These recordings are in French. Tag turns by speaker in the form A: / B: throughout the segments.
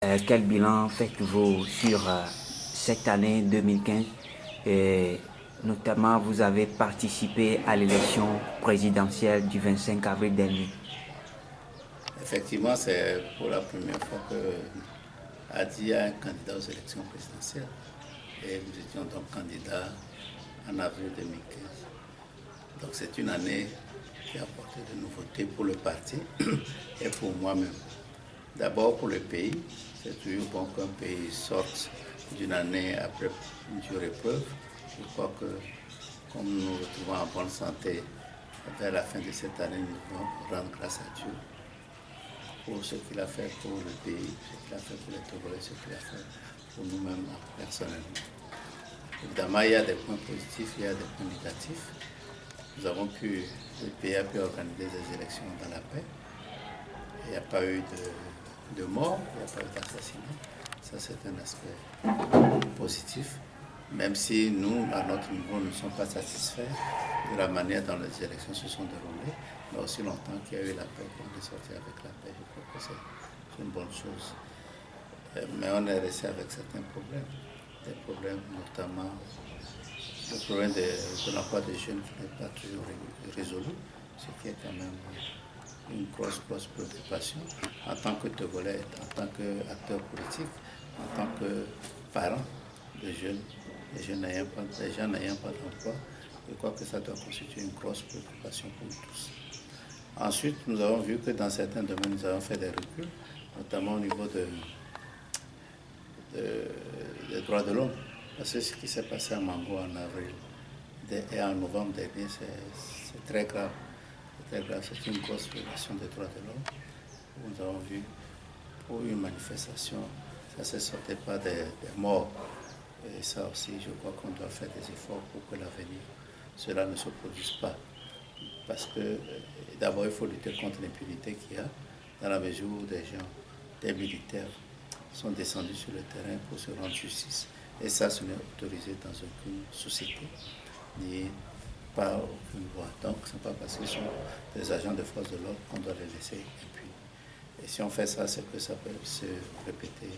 A: Quel bilan faites-vous sur cette année 2015 et notamment vous avez participé à l'élection présidentielle du 25 avril dernier.
B: Effectivement, c'est pour la première fois que Adi a un candidat aux élections présidentielles. Et nous étions donc candidats en avril 2015. Donc c'est une année qui a apporté de nouveautés pour le parti et pour moi-même. D'abord pour le pays, c'est toujours bon qu'un pays sorte d'une année après une dure épreuve. Je crois que comme nous nous retrouvons en bonne santé vers la fin de cette année, nous devons rendre grâce à Dieu pour ce qu'il a fait pour le pays, ce qu'il a fait pour les Togolais, ce qu'il a fait pour nous-mêmes personnellement. Évidemment, il y a des points positifs, il y a des points négatifs. Le pays a pu organiser des élections dans la paix. Il n'y a pas eu de mort, il n'y a pas eu d'assassinat. Ça, c'est un aspect positif. Même si nous, à notre niveau, ne sommes pas satisfaits de la manière dont les élections se sont déroulées, mais aussi longtemps qu'il y a eu la paix, qu'on est sorti avec la paix, je crois que c'est une bonne chose. Mais on est resté avec certains problèmes. Des problèmes notamment le problème de l'emploi des jeunes qui n'est pas toujours résolu, ce qui est quand même une grosse préoccupation en tant que Togolais, en tant qu'acteur politique, en tant que parent de jeunes, les gens n'ayant pas d'emploi. Je crois que ça doit constituer une grosse préoccupation pour nous tous. Ensuite, nous avons vu que dans certains domaines, nous avons fait des reculs, notamment au niveau des droits de l'homme. Parce que ce qui s'est passé à Mango en avril et en novembre dernier, c'est très grave. C'est très grave, c'est une grosse violation des droits de l'homme. Nous avons vu pour une manifestation, ça ne se sortait pas des morts. Et ça aussi, je crois qu'on doit faire des efforts pour que l'avenir, cela ne se produise pas. Parce que d'abord, il faut lutter contre l'impunité qu'il y a, dans la mesure où des militaires, sont descendus sur le terrain pour se rendre justice. Et ça, ce n'est autorisé dans aucune société, ni par aucune loi. Donc, ce n'est pas parce qu'ils sont des agents de force de l'ordre qu'on doit les laisser impunis. Et si on fait ça, c'est que ça peut se répéter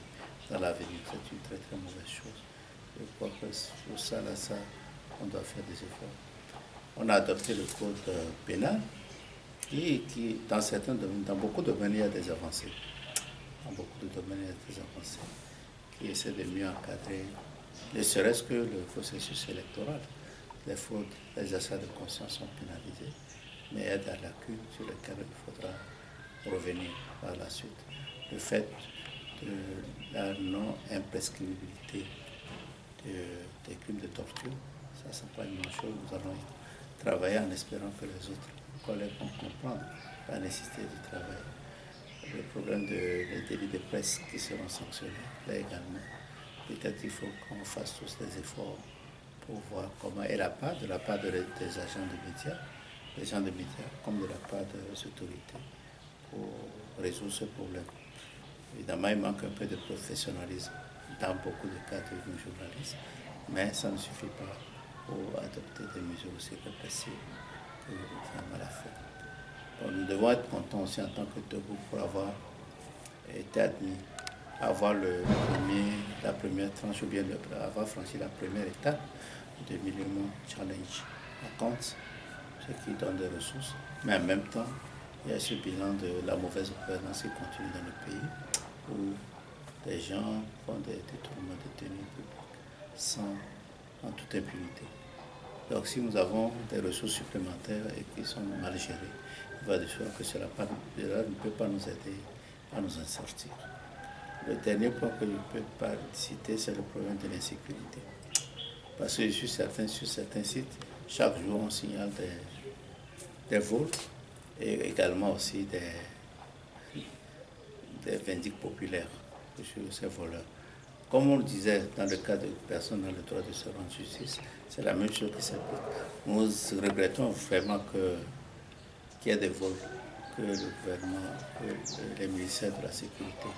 B: dans l'avenir. C'est une très très mauvaise chose. Je crois que pour ça, on doit faire des efforts. On a adopté le code pénal qui dans certains domaines, dans beaucoup de domaines, il y a des avancées. Dans beaucoup de domaines, il y a des avancées qui essaient de mieux encadrer, ne serait-ce que le processus électoral. Les fraudes, les achats de conscience sont pénalisés, mais il y a des lacunes sur lesquelles il faudra revenir par la suite. Le fait de la non-imprescriptibilité des crimes de torture, ça, c'est pas une bonne chose. Nous allons y travailler en espérant que les autres collègues vont comprendre la nécessité du travail. Le problème des délits de presse qui seront sanctionnés, là également. Peut-être qu'il faut qu'on fasse tous des efforts pour voir comment, et de la part des agents de médias, des gens de médias, comme de la part des autorités, pour résoudre ce problème. Évidemment, il manque un peu de professionnalisme dans beaucoup de cas de nos journalistes, mais ça ne suffit pas pour adopter des mesures aussi répressives que le l'a fait. Bon, nous devons être contents aussi en tant que Togo pour avoir été admis, avoir la première tranche ou bien avoir franchi la première étape de Millennium Challenge. Par contre, ce qui donne des ressources, mais en même temps, il y a ce bilan de la mauvaise gouvernance qui continue dans le pays, où des gens font des détournements de tenue publique en toute impunité. Donc si nous avons des ressources supplémentaires et qui sont mal gérées, il va de soi que cela ne peut pas nous aider à nous en sortir. Le dernier point que je ne peux pas citer, c'est le problème de l'insécurité. Parce que sur certains sites, chaque jour on signale des vols et également aussi des vindictes populaires sur ces voleurs. Comme on le disait dans le cas de personnes dans le droit de se rendre justice, c'est la même chose qui s'applique. Nous regrettons vraiment qu'il y ait des vols, que le gouvernement, que les ministères de la sécurité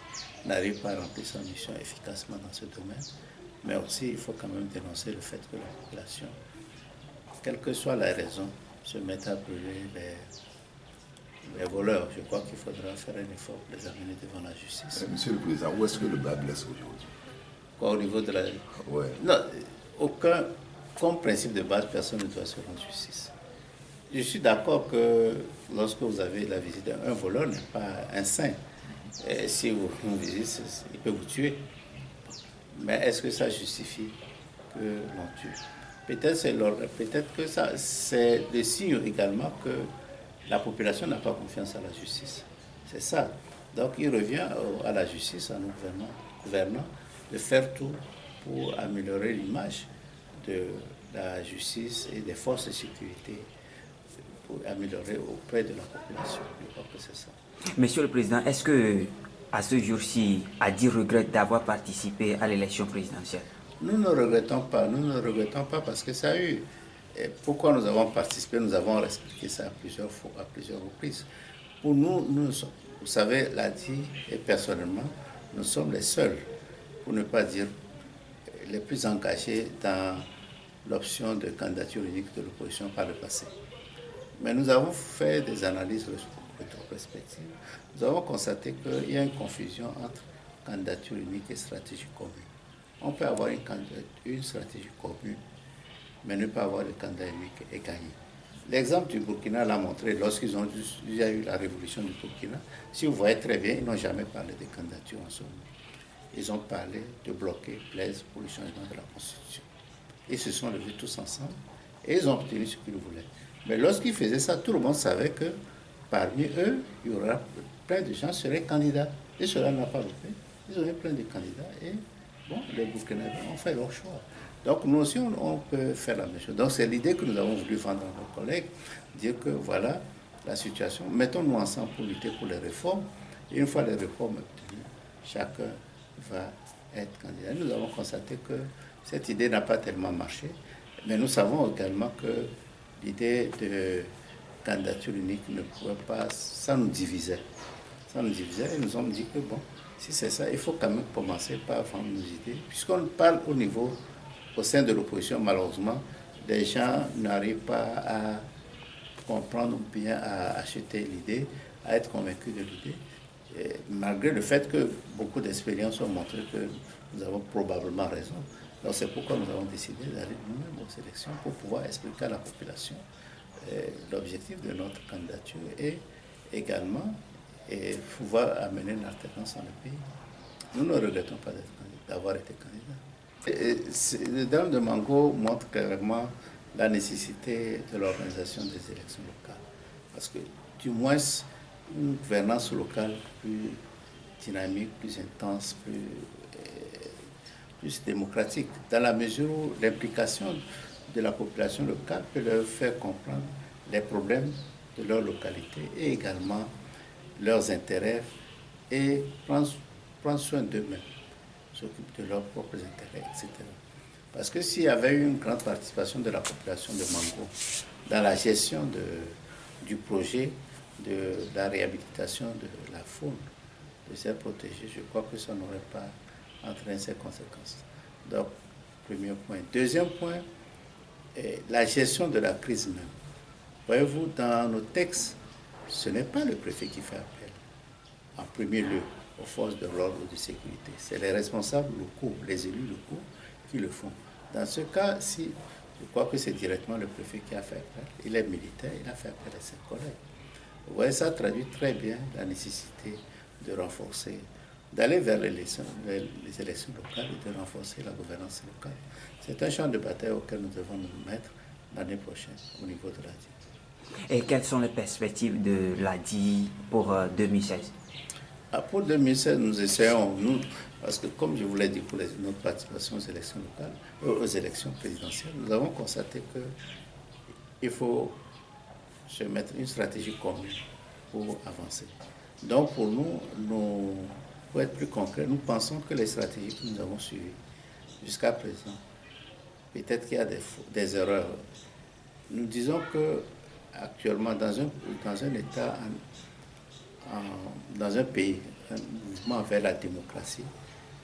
B: n'arrivent pas à remplir sa mission efficacement dans ce domaine. Mais aussi, il faut quand même dénoncer le fait que la population, quelle que soit la raison, se mette à brûler les voleurs, je crois qu'il faudra faire un effort pour les amener devant la justice.
C: Monsieur le Président, où est-ce que le bas blesse aujourd'hui?
B: Quoi, au niveau de la...
C: Ouais.
B: Non, aucun... Comme principe de base, personne ne doit se rendre justice. Je suis d'accord que lorsque vous avez la visite d'un voleur, n'est pas un saint. Et si vous visitez, il peut vous tuer. Mais est-ce que ça justifie que l'on tue? Peut-être que ça, c'est le signe également que la population n'a pas confiance à la justice. C'est ça. Donc il revient à la justice, à nos gouvernants, de faire tout pour améliorer l'image de la justice et des forces de sécurité, pour améliorer auprès de la population. Je crois que c'est ça.
A: Monsieur le Président, est-ce que à ce jour-ci, Adi regrette d'avoir participé à l'élection présidentielle?
B: Nous ne regrettons pas. Nous ne regrettons pas parce que ça a eu... Et pourquoi nous avons participé? Nous avons expliqué ça à plusieurs reprises. Pour nous, vous savez, l'Adi et personnellement, nous sommes les seuls, pour ne pas dire les plus engagés dans l'option de candidature unique de l'opposition par le passé. Mais nous avons fait des analyses rétrospectives. Nous avons constaté qu'il y a une confusion entre candidature unique et stratégie commune. On peut avoir une stratégie commune, mais ne pas avoir de candidat unique et gagner. L'exemple du Burkina l'a montré lorsqu'ils ont déjà eu la révolution du Burkina. Si vous voyez très bien, ils n'ont jamais parlé de candidature en ce moment. Ils ont parlé de bloquer Blaise pour le changement de la Constitution. Ils se sont levés tous ensemble et ils ont obtenu ce qu'ils voulaient. Mais lorsqu'ils faisaient ça, tout le monde savait que parmi eux, il y aura plein de gens qui seraient candidats. Et cela n'a pas fait. Ils avaient plein de candidats et bon, les Burkinabés ont fait leur choix. Donc nous aussi, on peut faire la même chose. Donc c'est l'idée que nous avons voulu vendre à nos collègues, dire que voilà la situation. Mettons-nous ensemble pour lutter pour les réformes. Et une fois les réformes obtenues, chacun va être candidat. Nous avons constaté que cette idée n'a pas tellement marché, mais nous savons également que l'idée de candidature unique ne pouvait pas, ça nous divisait. Ça nous divisait et nous avons dit que bon, si c'est ça, il faut quand même commencer par vendre nos idées. Puisqu'on parle au sein de l'opposition, malheureusement, les gens n'arrivent pas à comprendre ou bien à acheter l'idée, à être convaincus de l'idée. Malgré le fait que beaucoup d'expériences ont montré que nous avons probablement raison. Donc c'est pourquoi nous avons décidé d'aller nous-mêmes aux élections pour pouvoir expliquer à la population l'objectif de notre candidature et également pouvoir amener une alternance dans le pays. Nous ne regrettons pas d'avoir été candidats. Le drame de Mango montre clairement la nécessité de l'organisation des élections locales. Parce que du moins, une gouvernance locale plus dynamique, plus intense, plus démocratique, dans la mesure où l'implication de la population locale peut leur faire comprendre les problèmes de leur localité et également leurs intérêts et prendre soin d'eux-mêmes, s'occuper de leurs propres intérêts, etc. Parce que s'il y avait eu une grande participation de la population de Mango dans la gestion du projet de la réhabilitation de la faune, de aires protégées, je crois que ça n'aurait pas entraîné ces conséquences. Donc, premier point. Deuxième point, la gestion de la crise même. Voyez-vous, dans nos textes, ce n'est pas le préfet qui fait appel, en premier lieu, aux forces de l'ordre ou de sécurité. C'est les responsables locaux, les élus locaux qui le font. Dans ce cas, si je crois que c'est directement le préfet qui a fait appel. Il est militaire, il a fait appel à ses collègues. Vous voyez, ça traduit très bien la nécessité de renforcer, d'aller vers les élections locales et de renforcer la gouvernance locale. C'est un champ de bataille auquel nous devons nous mettre l'année prochaine au niveau de l'ADI.
A: Et quelles sont les perspectives de l'ADI pour 2016?
B: Pour 2016, nous essayons, parce que comme je vous l'ai dit pour notre participation aux élections locales, aux élections présidentielles, nous avons constaté qu'il faut se mettre une stratégie commune pour avancer. Donc pour nous, pour être plus concret, nous pensons que les stratégies que nous avons suivies jusqu'à présent, peut-être qu'il y a des erreurs. Nous disons que actuellement, dans un État, dans un pays, un mouvement vers la démocratie,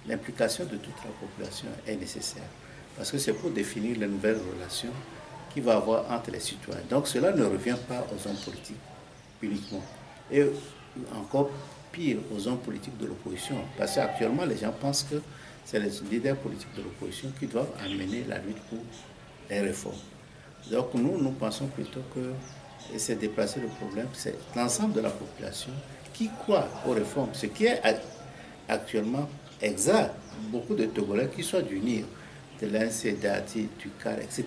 B: l'implication de toute la population est nécessaire. Parce que c'est pour définir les nouvelles relations qu'il va y avoir entre les citoyens. Donc cela ne revient pas aux hommes politiques uniquement. et encore pire aux hommes politiques de l'opposition. Parce qu'actuellement, les gens pensent que c'est les leaders politiques de l'opposition qui doivent amener la lutte pour les réformes. Donc nous pensons plutôt que c'est déplacer le problème, c'est l'ensemble de la population qui croit aux réformes, ce qui est actuellement exact. Beaucoup de Togolais qui sont du NIR, de l'NCDATI, du CAR, etc.,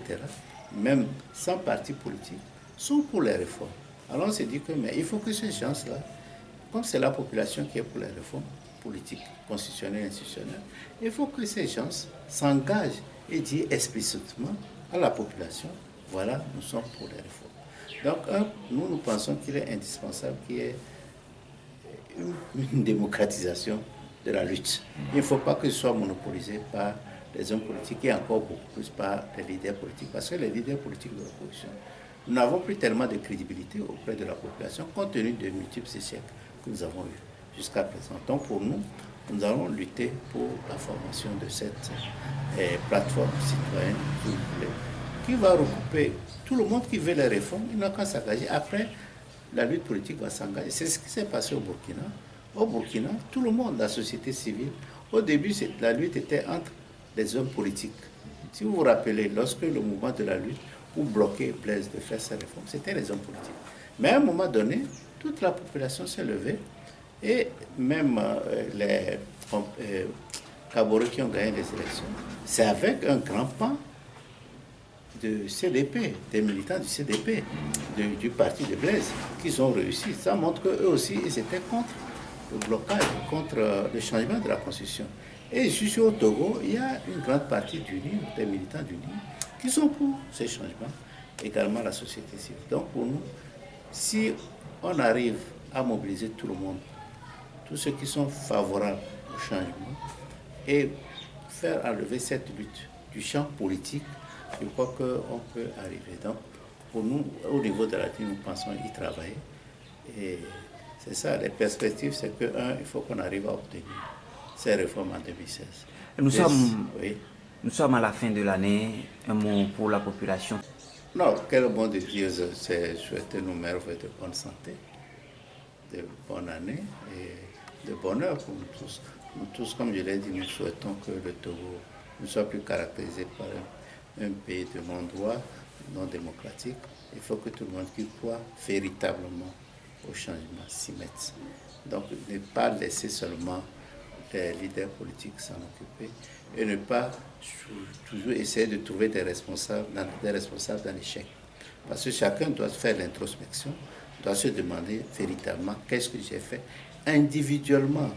B: même sans parti politique, sont pour les réformes. Alors on s'est dit que mais il faut que ces gens-là, comme c'est la population qui est pour les réformes politiques, constitutionnelles, institutionnelles, il faut que ces gens s'engagent et disent explicitement à la population, voilà, nous sommes pour les réformes. Donc, nous pensons qu'il est indispensable qu'il y ait une démocratisation de la lutte. Il ne faut pas que ce soit monopolisé par les hommes politiques et encore beaucoup plus par les leaders politiques. Parce que les leaders politiques de l'opposition, nous n'avons plus tellement de crédibilité auprès de la population compte tenu des multiples échecs que nous avons eus jusqu'à présent. Donc pour nous, nous allons lutter pour la formation de cette plateforme citoyenne, si vous voulez, qui va regrouper tout le monde qui veut les réformes. Il n'a qu'à s'engager. Après, la lutte politique va s'engager. C'est ce qui s'est passé au Burkina. Au Burkina, tout le monde, la société civile, au début, la lutte était entre les hommes politiques. Si vous vous rappelez, lorsque le mouvement de la lutte ou bloqué Blaise de faire ses réformes, c'était les hommes politiques. Mais à un moment donné, toute la population s'est levée et même les Kaboré qui ont gagné les élections, c'est avec un grand pan de CDP, des militants du CDP, du parti de Blaise, qu'ils ont réussi. Ça montre qu'eux aussi, ils étaient contre le blocage, contre le changement de la Constitution. Et juste au Togo, il y a une grande partie du NIR, des militants du NIR, qui sont pour ces changements, également la société civile. Donc pour nous, si on arrive à mobiliser tout le monde, tous ceux qui sont favorables au changement, et faire enlever cette lutte du champ politique, je crois qu'on peut arriver. Donc, pour nous, au niveau de la team, nous pensons y travailler. Et c'est ça, les perspectives, c'est que, il faut qu'on arrive à obtenir ces réformes en 2016.
A: Nous sommes à la fin de l'année. Un mot pour la population.
B: Non, quel bon de Dieu, c'est souhaiter nos merveilles de bonne santé, de bonne année et de bonheur pour nous tous. Nous tous, comme je l'ai dit, nous souhaitons que le Togo ne soit plus caractérisé par un pays de non-droit, non démocratique. Il faut que tout le monde qui croit véritablement au changement s'y mette. Donc ne pas laisser seulement les leaders politiques s'en occuper et ne pas toujours essayer de trouver des responsables dans l'échec. Parce que chacun doit faire l'introspection, doit se demander véritablement qu'est-ce que j'ai fait individuellement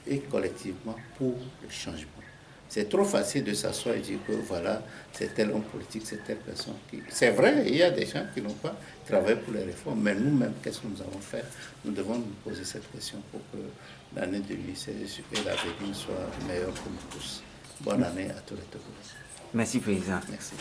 B: et collectivement pour le changement. C'est trop facile de s'asseoir et dire que voilà, c'est tel homme politique, c'est telle personne qui... C'est vrai, il y a des gens qui n'ont pas travaillé pour les réformes, mais nous-mêmes, qu'est-ce que nous avons fait? Nous devons nous poser cette question pour que l'année 2016 et l'avenir soient meilleurs pour nous tous. Bonne année à tous les Togolais.
A: Merci, Président.
B: Merci.